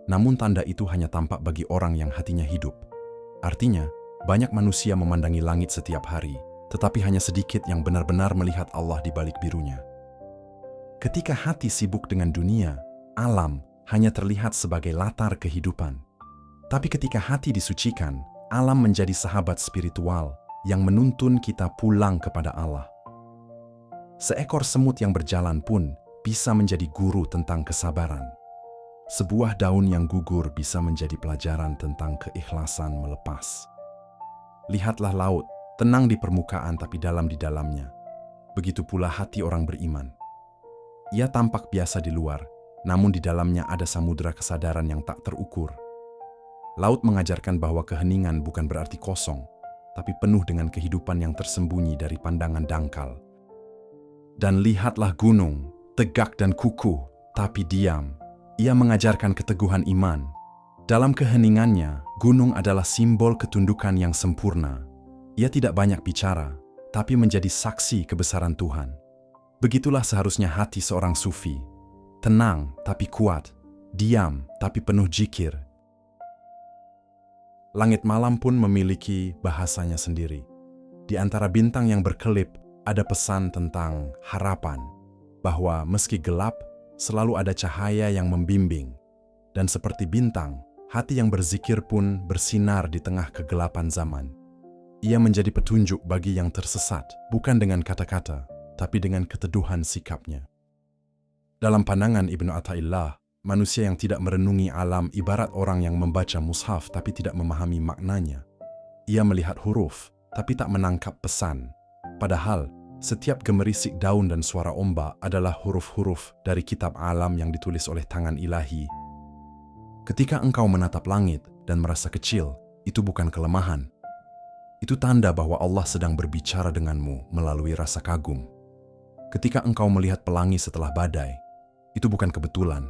Namun tanda itu hanya tampak bagi orang yang hatinya hidup. Artinya, banyak manusia memandangi langit setiap hari, tetapi hanya sedikit yang benar-benar melihat Allah di balik birunya. Ketika hati sibuk dengan dunia, alam hanya terlihat sebagai latar kehidupan. Tapi ketika hati disucikan, alam menjadi sahabat spiritual yang menuntun kita pulang kepada Allah. Seekor semut yang berjalan pun bisa menjadi guru tentang kesabaran. Sebuah daun yang gugur bisa menjadi pelajaran tentang keikhlasan melepas. Lihatlah laut, tenang di permukaan tapi dalam di dalamnya. Begitu pula hati orang beriman. Ia tampak biasa di luar, namun di dalamnya ada samudera kesadaran yang tak terukur. Laut mengajarkan bahwa keheningan bukan berarti kosong, tapi penuh dengan kehidupan yang tersembunyi dari pandangan dangkal. Dan lihatlah gunung, tegak dan kukuh, tapi diam. Ia mengajarkan keteguhan iman. Dalam keheningannya, gunung adalah simbol ketundukan yang sempurna. Ia tidak banyak bicara, tapi menjadi saksi kebesaran Tuhan. Begitulah seharusnya hati seorang sufi. Tenang tapi kuat, diam tapi penuh zikir. Langit malam pun memiliki bahasanya sendiri. Di antara bintang yang berkelip, ada pesan tentang harapan, bahwa meski gelap, selalu ada cahaya yang membimbing. Dan seperti bintang, hati yang berzikir pun bersinar di tengah kegelapan zaman. Ia menjadi petunjuk bagi yang tersesat, bukan dengan kata-kata, tapi dengan keteduhan sikapnya. Dalam pandangan Ibnu Athaillah, manusia yang tidak merenungi alam ibarat orang yang membaca mushaf tapi tidak memahami maknanya. Ia melihat huruf, tapi tak menangkap pesan. Padahal, setiap gemerisik daun dan suara ombak adalah huruf-huruf dari kitab alam yang ditulis oleh tangan ilahi. Ketika engkau menatap langit dan merasa kecil, itu bukan kelemahan. Itu tanda bahwa Allah sedang berbicara denganmu melalui rasa kagum. Ketika engkau melihat pelangi setelah badai, itu bukan kebetulan.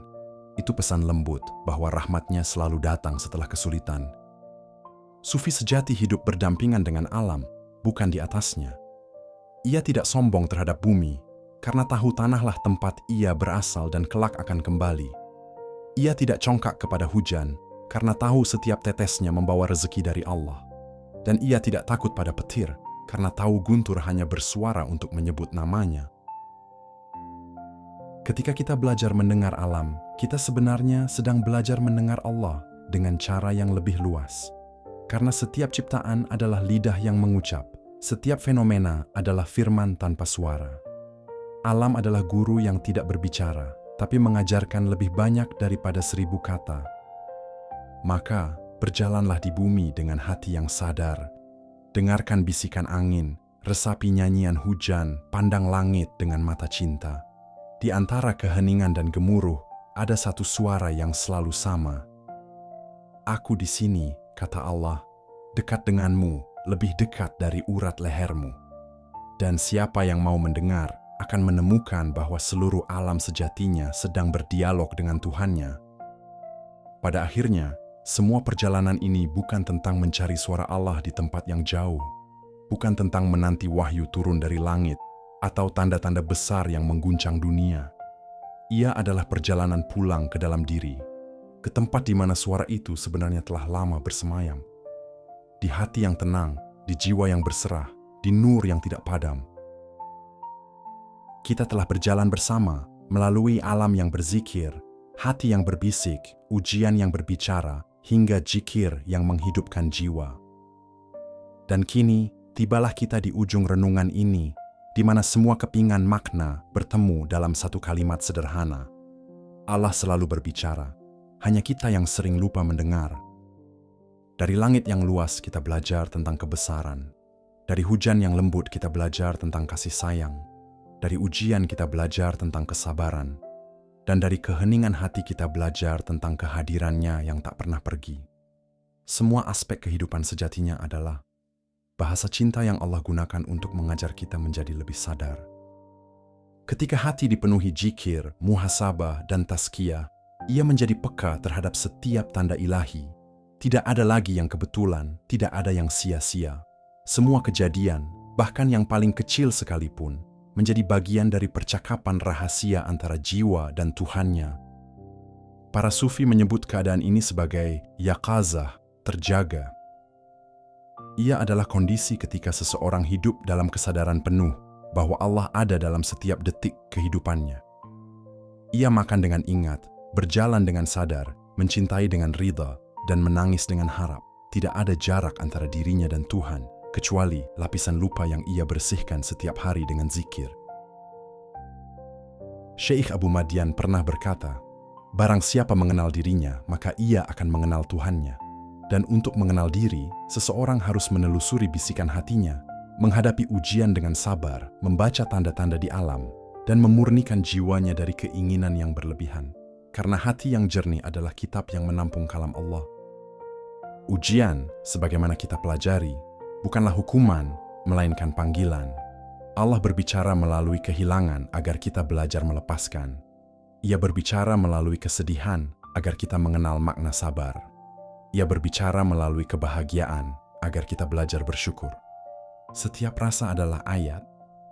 Itu pesan lembut bahwa rahmatnya selalu datang setelah kesulitan. Sufi sejati hidup berdampingan dengan alam, bukan di atasnya. Ia tidak sombong terhadap bumi, karena tahu tanahlah tempat ia berasal dan kelak akan kembali. Ia tidak congkak kepada hujan, karena tahu setiap tetesnya membawa rezeki dari Allah. Dan ia tidak takut pada petir, karena tahu guntur hanya bersuara untuk menyebut namanya. Ketika kita belajar mendengar alam, kita sebenarnya sedang belajar mendengar Allah dengan cara yang lebih luas. Karena setiap ciptaan adalah lidah yang mengucap, setiap fenomena adalah firman tanpa suara. Alam adalah guru yang tidak berbicara, tapi mengajarkan lebih banyak daripada 1000 kata. Maka, berjalanlah di bumi dengan hati yang sadar. Dengarkan bisikan angin, resapi nyanyian hujan, pandang langit dengan mata cinta. Di antara keheningan dan gemuruh, ada satu suara yang selalu sama. Aku di sini, kata Allah, dekat denganmu, lebih dekat dari urat lehermu. Dan siapa yang mau mendengar akan menemukan bahwa seluruh alam sejatinya sedang berdialog dengan Tuhannya. Pada akhirnya, semua perjalanan ini bukan tentang mencari suara Allah di tempat yang jauh, bukan tentang menanti wahyu turun dari langit, atau tanda-tanda besar yang mengguncang dunia. Ia adalah perjalanan pulang ke dalam diri, ke tempat di mana suara itu sebenarnya telah lama bersemayam. Di hati yang tenang, di jiwa yang berserah, di nur yang tidak padam. kita telah berjalan bersama melalui alam yang berzikir, hati yang berbisik, ujian yang berbicara, hingga zikir yang menghidupkan jiwa. Dan kini, tibalah kita di ujung renungan ini, di mana semua kepingan makna bertemu dalam satu kalimat sederhana. Allah selalu berbicara, hanya kita yang sering lupa mendengar. Dari langit yang luas kita belajar tentang kebesaran. Dari hujan yang lembut kita belajar tentang kasih sayang. Dari ujian kita belajar tentang kesabaran. Dan dari keheningan hati kita belajar tentang kehadirannya yang tak pernah pergi. Semua aspek kehidupan sejatinya adalah bahasa cinta yang Allah gunakan untuk mengajar kita menjadi lebih sadar. Ketika hati dipenuhi zikir, muhasabah, dan tazkiyah, ia menjadi peka terhadap setiap tanda ilahi. Tidak ada lagi yang kebetulan, tidak ada yang sia-sia. Semua kejadian, bahkan yang paling kecil sekalipun, menjadi bagian dari percakapan rahasia antara jiwa dan Tuhannya. Para sufi menyebut keadaan ini sebagai yaqazah, terjaga. Ia adalah kondisi ketika seseorang hidup dalam kesadaran penuh bahwa Allah ada dalam setiap detik kehidupannya. Ia makan dengan ingat, berjalan dengan sadar, mencintai dengan ridha, dan menangis dengan harap. Tidak ada jarak antara dirinya dan Tuhan, kecuali lapisan lupa yang ia bersihkan setiap hari dengan zikir. Syekh Abu Madian pernah berkata, barang siapa mengenal dirinya, maka ia akan mengenal Tuhannya. Dan untuk mengenal diri, seseorang harus menelusuri bisikan hatinya, menghadapi ujian dengan sabar, membaca tanda-tanda di alam, dan memurnikan jiwanya dari keinginan yang berlebihan. Karena hati yang jernih adalah kitab yang menampung kalam Allah. Ujian, sebagaimana kita pelajari, bukanlah hukuman, melainkan panggilan. Allah berbicara melalui kehilangan agar kita belajar melepaskan. Ia berbicara melalui kesedihan agar kita mengenal makna sabar. Ia berbicara melalui kebahagiaan agar kita belajar bersyukur. Setiap rasa adalah ayat,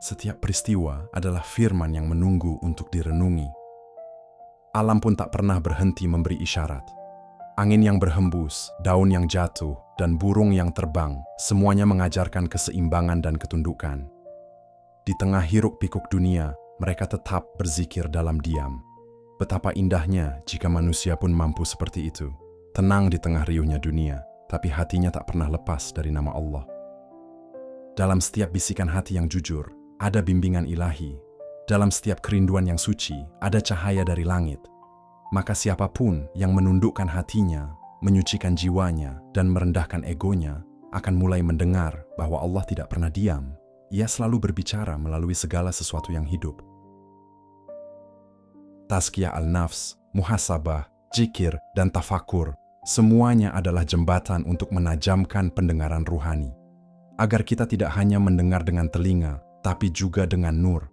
setiap peristiwa adalah firman yang menunggu untuk direnungi. Alam pun tak pernah berhenti memberi isyarat. Angin yang berhembus, daun yang jatuh, dan burung yang terbang, semuanya mengajarkan keseimbangan dan ketundukan. Di tengah hiruk-pikuk dunia, mereka tetap berzikir dalam diam. Betapa indahnya jika manusia pun mampu seperti itu. Tenang di tengah riuhnya dunia, tapi hatinya tak pernah lepas dari nama Allah. Dalam setiap bisikan hati yang jujur, ada bimbingan ilahi. Dalam setiap kerinduan yang suci, ada cahaya dari langit. Maka siapapun yang menundukkan hatinya, menyucikan jiwanya, dan merendahkan egonya, akan mulai mendengar bahwa Allah tidak pernah diam. Ia selalu berbicara melalui segala sesuatu yang hidup. Tazkiyah al-nafs, muhasabah, zikir, dan tafakur, semuanya adalah jembatan untuk menajamkan pendengaran ruhani. Agar kita tidak hanya mendengar dengan telinga, tapi juga dengan nur.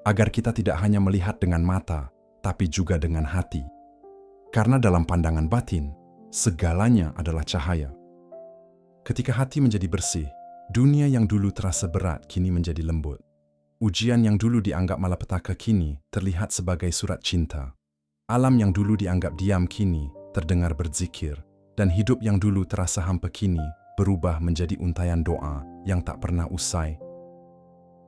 Agar kita tidak hanya melihat dengan mata, tapi juga dengan hati. Karena dalam pandangan batin, segalanya adalah cahaya. Ketika hati menjadi bersih, dunia yang dulu terasa berat kini menjadi lembut. Ujian yang dulu dianggap malapetaka kini terlihat sebagai surat cinta. Alam yang dulu dianggap diam kini terdengar berzikir. Dan hidup yang dulu terasa hampa kini berubah menjadi untayan doa yang tak pernah usai.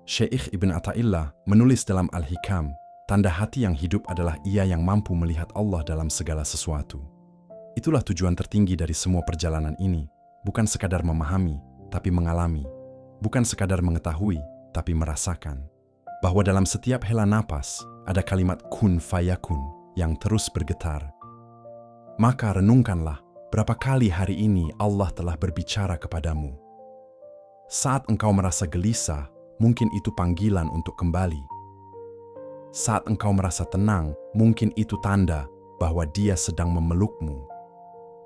Syekh Ibn Athaillah menulis dalam Al-Hikam, tanda hati yang hidup adalah ia yang mampu melihat Allah dalam segala sesuatu. Itulah tujuan tertinggi dari semua perjalanan ini, bukan sekadar memahami, tapi mengalami. Bukan sekadar mengetahui, tapi merasakan. Bahwa dalam setiap hela napas, ada kalimat kun fayakun yang terus bergetar. Maka renungkanlah, berapa kali hari ini Allah telah berbicara kepadamu. Saat engkau merasa gelisah, mungkin itu panggilan untuk kembali. Saat engkau merasa tenang, mungkin itu tanda bahwa Dia sedang memelukmu.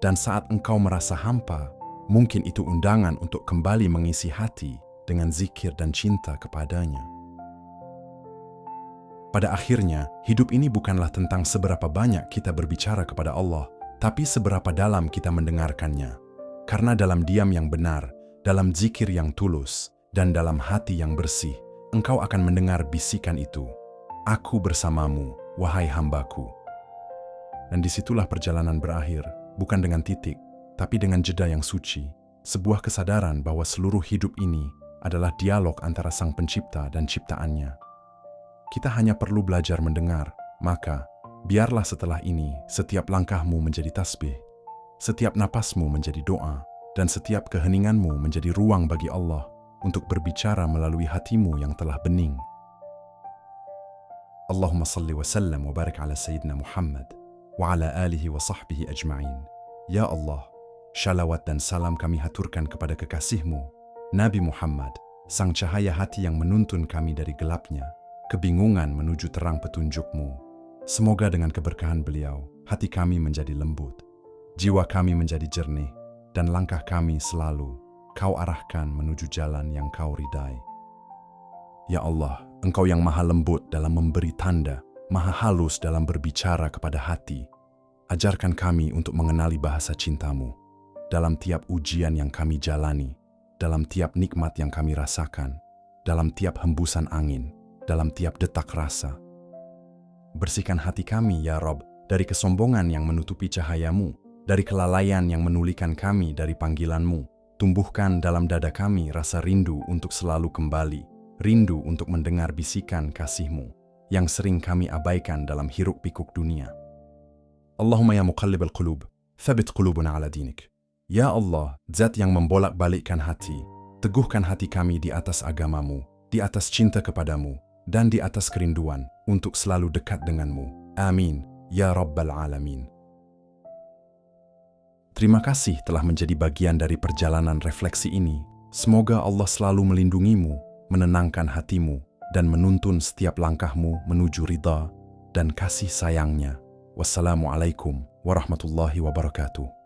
Dan saat engkau merasa hampa, mungkin itu undangan untuk kembali mengisi hati dengan zikir dan cinta kepadanya. Pada akhirnya, hidup ini bukanlah tentang seberapa banyak kita berbicara kepada Allah, tapi seberapa dalam kita mendengarkannya. Karena dalam diam yang benar, dalam zikir yang tulus, dan dalam hati yang bersih, engkau akan mendengar bisikan itu. Aku bersamamu, wahai hambaku. Dan disitulah perjalanan berakhir, bukan dengan titik, tapi dengan jeda yang suci. Sebuah kesadaran bahwa seluruh hidup ini adalah dialog antara Sang Pencipta dan ciptaannya. kita hanya perlu belajar mendengar. Maka, biarlah setelah ini setiap langkahmu menjadi tasbih, setiap napasmu menjadi doa, dan setiap keheninganmu menjadi ruang bagi Allah untuk berbicara melalui hatimu yang telah bening. Allahumma salli wa sallam wa barik ala Sayyidina Muhammad wa ala alihi wa sahbihi ajma'in. Ya Allah, shalawat dan salam kami haturkan kepada kekasihmu, Nabi Muhammad, sang cahaya hati yang menuntun kami dari gelapnya, kebingungan menuju terang petunjukmu. Semoga dengan keberkahan beliau, hati kami menjadi lembut, jiwa kami menjadi jernih, dan langkah kami selalu Kau arahkan menuju jalan yang Kau ridai. Ya Allah, Engkau yang maha lembut dalam memberi tanda, maha halus dalam berbicara kepada hati. Ajarkan kami untuk mengenali bahasa cinta-Mu dalam tiap ujian yang kami jalani, dalam tiap nikmat yang kami rasakan, dalam tiap hembusan angin, dalam tiap detak rasa. Bersihkan hati kami, ya Rob, dari kesombongan yang menutupi cahaya-Mu, dari kelalaian yang menulikan kami dari panggilan-Mu. Tumbuhkan dalam dada kami rasa rindu untuk selalu kembali, rindu untuk mendengar bisikan kasih-Mu yang sering kami abaikan dalam hiruk-pikuk dunia. Allahumma ya muqallibal qulub, thabit qulubuna ala dinik. Ya Allah, Zat yang membolak-balikkan hati, teguhkan hati kami di atas agama-Mu, di atas cinta kepadamu, dan di atas kerinduan untuk selalu dekat denganmu. Amin, ya Rabbal Alamin. Terima kasih telah menjadi bagian dari perjalanan refleksi ini. Semoga Allah selalu melindungimu, menenangkan hatimu, dan menuntun setiap langkahmu menuju ridha dan kasih sayangnya. Wassalamualaikum warahmatullahi wabarakatuh.